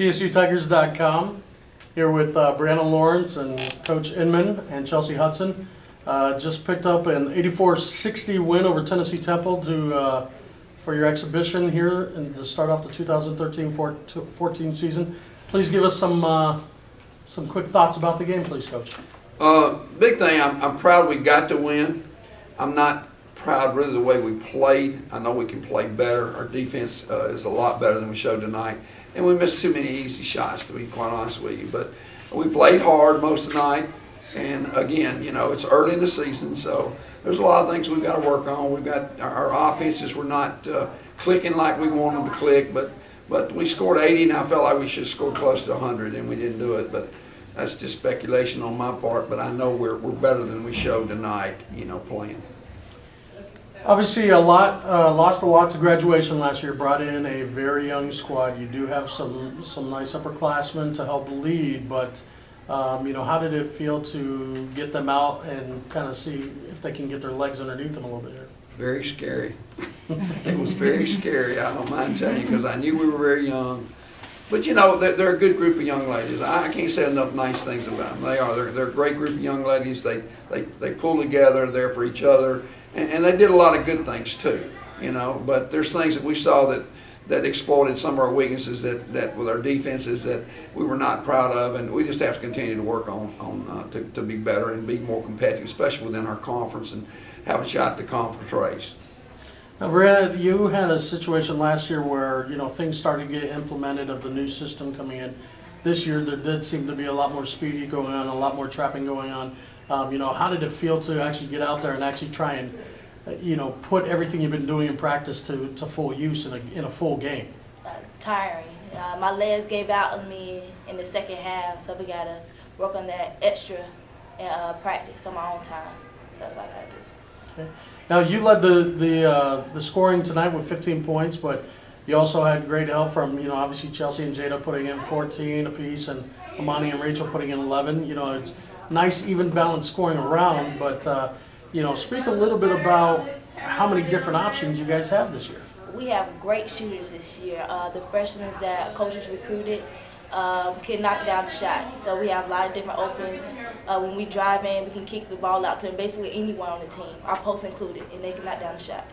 TSUTigers.com. Here with Brianna Lawrence and Coach Inman and Chelsea Hudson. Just picked up an 84-60 win over Tennessee Temple for your exhibition here and to start off the 2013-14 season. Please give us some quick thoughts about the game, please, Coach. Big thing, I'm proud we got to win. I'm not proud really the way we played. I know we can play better. Our defense is a lot better than we showed tonight. And we missed too many easy shots, to be quite honest with you. But we played hard most of the night. And again, you know, it's early in the season, so there's a lot of things we've got to work on. We've got our offenses were not clicking like we want them to click, but we scored 80, and I felt like we should have scored close to 100, and we didn't do it. But that's just speculation on my part. But I know we're better than we showed tonight, you know, playing. Obviously, lost a lot to graduation last year. Brought in a very young squad. You do have some nice upperclassmen to help lead, but you know, how did it feel to get them out and kind of see if they can get their legs underneath them a little bit here? Very scary. It was very scary. I don't mind telling you because I knew we were very young. But you know, they're a good group of young ladies. I can't say enough nice things about them. They're a great group of young ladies. They pull together, they're there for each other, and they did a lot of good things too. You know, but there's things that we saw that exploited some of our weaknesses that with our defenses that we were not proud of, and we just have to continue to work on to be better and be more competitive, especially within our conference, and have a shot at the conference race. Now, Brianna, you had a situation last year where, you know, things started to get implemented of the new system coming in. This year, there did seem to be a lot more speedy going on, a lot more trapping going on. You know, how did it feel to actually get out there and actually try and, you know, put everything you've been doing in practice to full use in a full game? Tiring. My legs gave out on me in the second half, so we got to work on that extra and practice on my own time. So that's what I got to do. Okay. Now, you led the scoring tonight with 15 points, but you also had great help from, you know, obviously Chelsea and Jada putting in 14 apiece, and Amani and Rachel putting in 11. You know, it's nice, even balanced scoring around, but you know, speak a little bit about how many different options you guys have this year. We have great shooters this year. The freshmen that coaches recruited can knock down the shot. So we have a lot of different opens. When we drive in, we can kick the ball out to basically anyone on the team, our post included, and they can knock down the shot.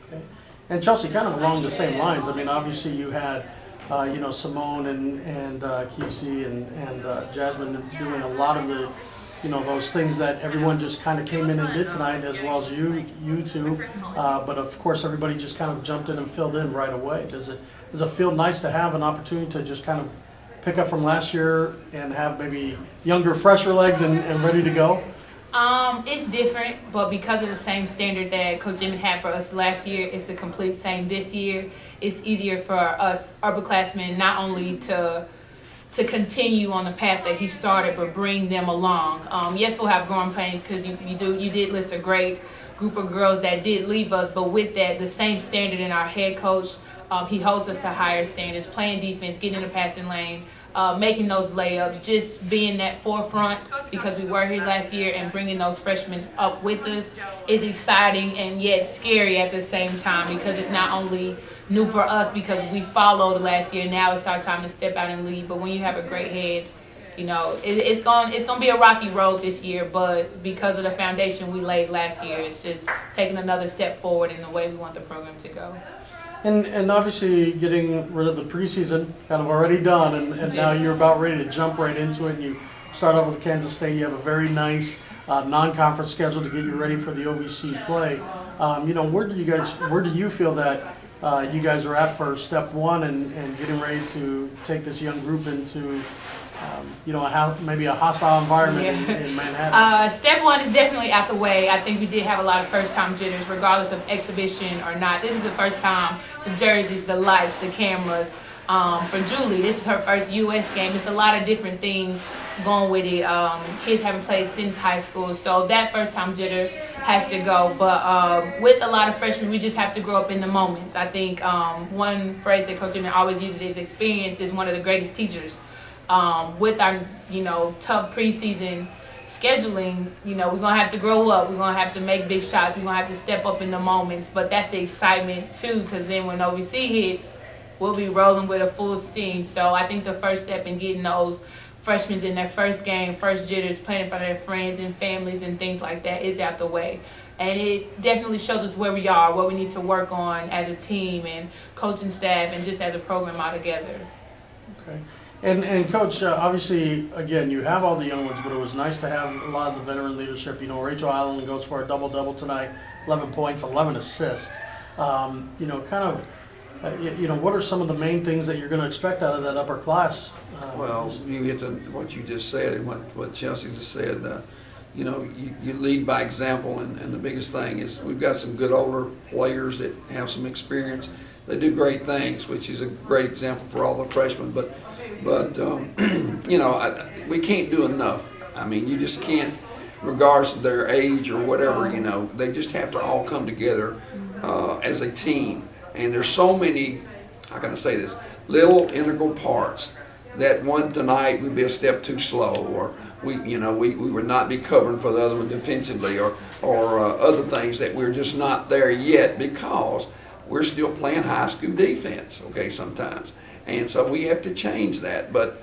Okay. And Chelsea, kind of along the same lines. I mean, obviously you had, you know, Simone and Kesey and Jasmine doing a lot of the, you know, those things that everyone just kind of came in and did tonight, as well as you two. But of course, everybody just kind of jumped in and filled in right away. Does it feel nice to have an opportunity to just kind of pick up from last year and have maybe younger, fresher legs and ready to go? It's different, but because of the same standard that Coach Inman had for us last year, it's the complete same this year. It's easier for us upperclassmen not only to continue on the path that he started, but bring them along. Yes, we'll have growing pains because you did list a great group of girls that did leave us, but with that, the same standard in our head coach, he holds us to higher standards, playing defense, getting in the passing lane, making those layups, just being that forefront because we were here last year, and bringing those freshmen up with us is exciting and yet scary at the same time because it's not only new for us because we followed last year. Now it's our time to step out and lead. But when you have a great head, you know, it's going to be a rocky road this year. But because of the foundation we laid last year, it's just taking another step forward in the way we want the program to go. And obviously getting rid of the preseason, kind of already done, and now you're about ready to jump right into it. And you start off with Kansas State. You have a very nice non-conference schedule to get you ready for the OVC play. You know, where do you feel that you guys are at for step one and getting ready to take this young group into, you know, maybe a hostile environment in Manhattan? Step one is definitely out the way. I think we did have a lot of first-time jitters, regardless of exhibition or not. This is the first time the jerseys, the lights, the cameras. For Julie, this is her first U.S. game. It's a lot of different things going with it. Kids haven't played since high school, so that first-time jitter has to go. But with a lot of freshmen, we just have to grow up in the moments. I think one phrase that Coach Inman always uses is experience is one of the greatest teachers. With our, you know, tough preseason scheduling, you know, we're going to have to grow up. We're going to have to make big shots. We're going to have to step up in the moments. But that's the excitement, too, because then when OVC hits, we'll be rolling with a full steam. So I think the first step in getting those freshmen in their first game, first jitters, playing in front of their friends and families and things like that is out the way. And it definitely shows us where we are, what we need to work on as a team and coaching staff and just as a program altogether. Okay. And Coach, obviously, again, you have all the young ones, but it was nice to have a lot of the veteran leadership. You know, Rachel Allen goes for a double-double tonight, 11 points, 11 assists. You know, kind of, you know, what are some of the main things that you're going to expect out of that upper class? Well, you hit what you just said and what Chelsea just said. You know, you lead by example, and the biggest thing is we've got some good older players that have some experience. They do great things, which is a great example for all the freshmen. But you know, we can't do enough. I mean, you just can't, regardless of their age or whatever. You know, they just have to all come together as a team. And there's so many, how can I say this, little integral parts that one tonight would be a step too slow, or we would not be covering for the other one defensively, or other things that we're just not there yet because we're still playing high school defense, okay, sometimes. And so we have to change that. But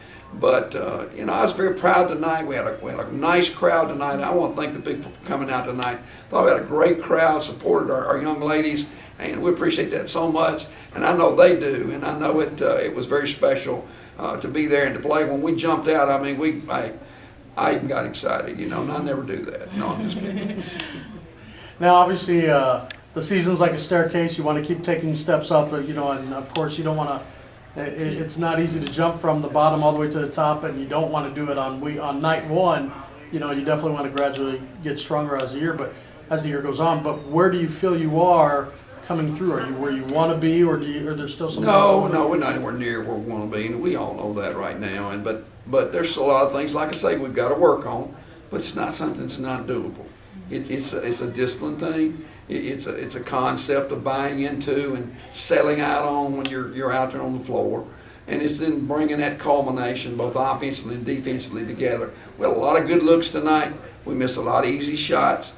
you know, I was very proud tonight. We had a nice crowd tonight. I want to thank the people for coming out tonight. Thought we had a great crowd, supported our young ladies, and we appreciate that so much. And I know they do, and I know it was very special to be there and to play. When we jumped out, I mean, I even got excited, you know, and I never do that. No, I'm just kidding. Now, obviously, the season's like a staircase. You want to keep taking steps up, you know, and of course, you don't want to. It's not easy to jump from the bottom all the way to the top, and you don't want to do it on night one. You know, you definitely want to gradually get stronger as the year goes on. But where do you feel you are coming through? Are you where you want to be, or there's still some? No, we're not anywhere near where we want to be, and we all know that right now. And but there's a lot of things, like I say, we've got to work on. But it's not something that's not doable. It's a discipline thing. It's a concept of buying into and selling out on when you're out there on the floor. And it's then bringing that culmination, both offensively and defensively, together. We had a lot of good looks tonight. We missed a lot of easy shots.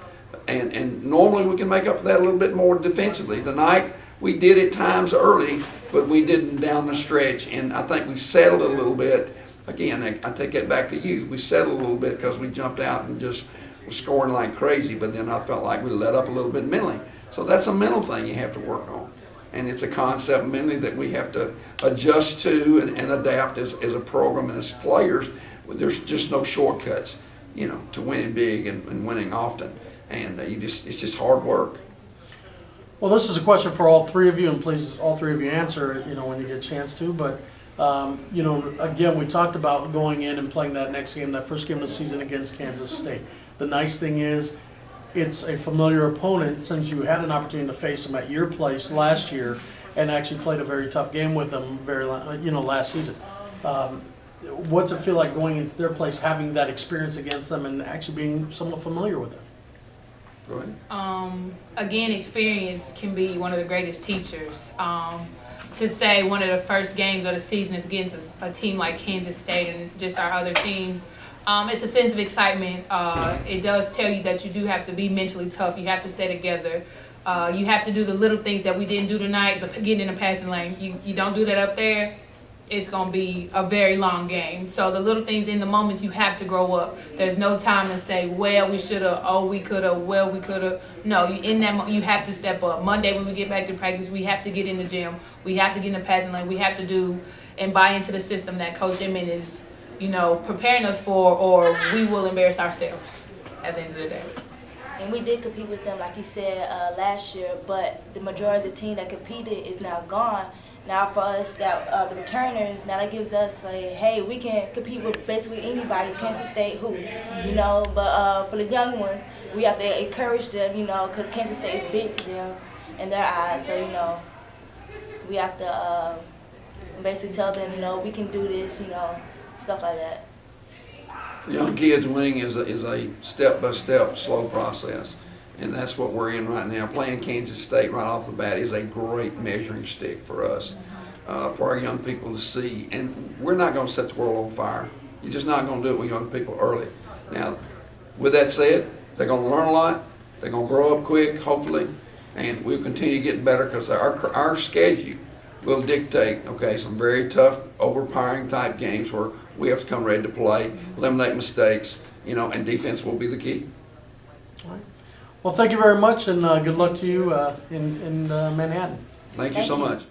And normally we can make up for that a little bit more defensively. Tonight we did at times early, but we didn't down the stretch. And I think we settled a little bit. Again, I take that back to youth. We settled a little bit because we jumped out and just was scoring like crazy, but then I felt like we let up a little bit mentally. So that's a mental thing you have to work on. And it's a concept mentally that we have to adjust to and adapt as a program and as players. There's just no shortcuts, you know, to winning big and winning often. And it's just hard work. Well, this is a question for all three of you, and please, all three of you answer it, you know, when you get a chance to. But you know, again, we talked about going in and playing that next game, that first game of the season against Kansas State. The nice thing is, it's a familiar opponent since you had an opportunity to face them at your place last year and actually played a very tough game with them last season. What's it feel like going into their place, having that experience against them and actually being somewhat familiar with them? Go ahead. Again, experience can be one of the greatest teachers. To say one of the first games of the season is against a team like Kansas State and just our other teams, it's a sense of excitement. It does tell you that you do have to be mentally tough. You have to stay together. You have to do the little things that we didn't do tonight, but getting in the passing lane. You don't do that up there, it's going to be a very long game. So the little things in the moments, you have to grow up. There's no time to say, well, we should have, oh, we could have, well, we could have. No, in that you have to step up. Monday when we get back to practice, we have to get in the gym. We have to get in the passing lane. We have to do and buy into the system that Coach Inman is, you know, preparing us for, or we will embarrass ourselves at the end of the day. And we did compete with them, like you said, last year, but the majority of the team that competed is now gone. Now for us, that the returners, now that gives us, like, hey, we can compete with basically anybody, Kansas State, who, you know. But for the young ones, we have to encourage them, you know, because Kansas State is big to them in their eyes. So, you know, we have to basically tell them, you know, we can do this, you know, stuff like that. For young kids, winning is a step-by-step, slow process. And that's what we're in right now. Playing Kansas State right off the bat is a great measuring stick for us, for our young people to see. And we're not going to set the world on fire. You're just not going to do it with young people early. Now, with that said, they're going to learn a lot. They're going to grow up quick, hopefully. And we'll continue getting better because our schedule will dictate, okay, some very tough, overpowering type games where we have to come ready to play, eliminate mistakes, and defense will be the key. All right. Well, thank you very much, and good luck to you in Manhattan. Thank you so much.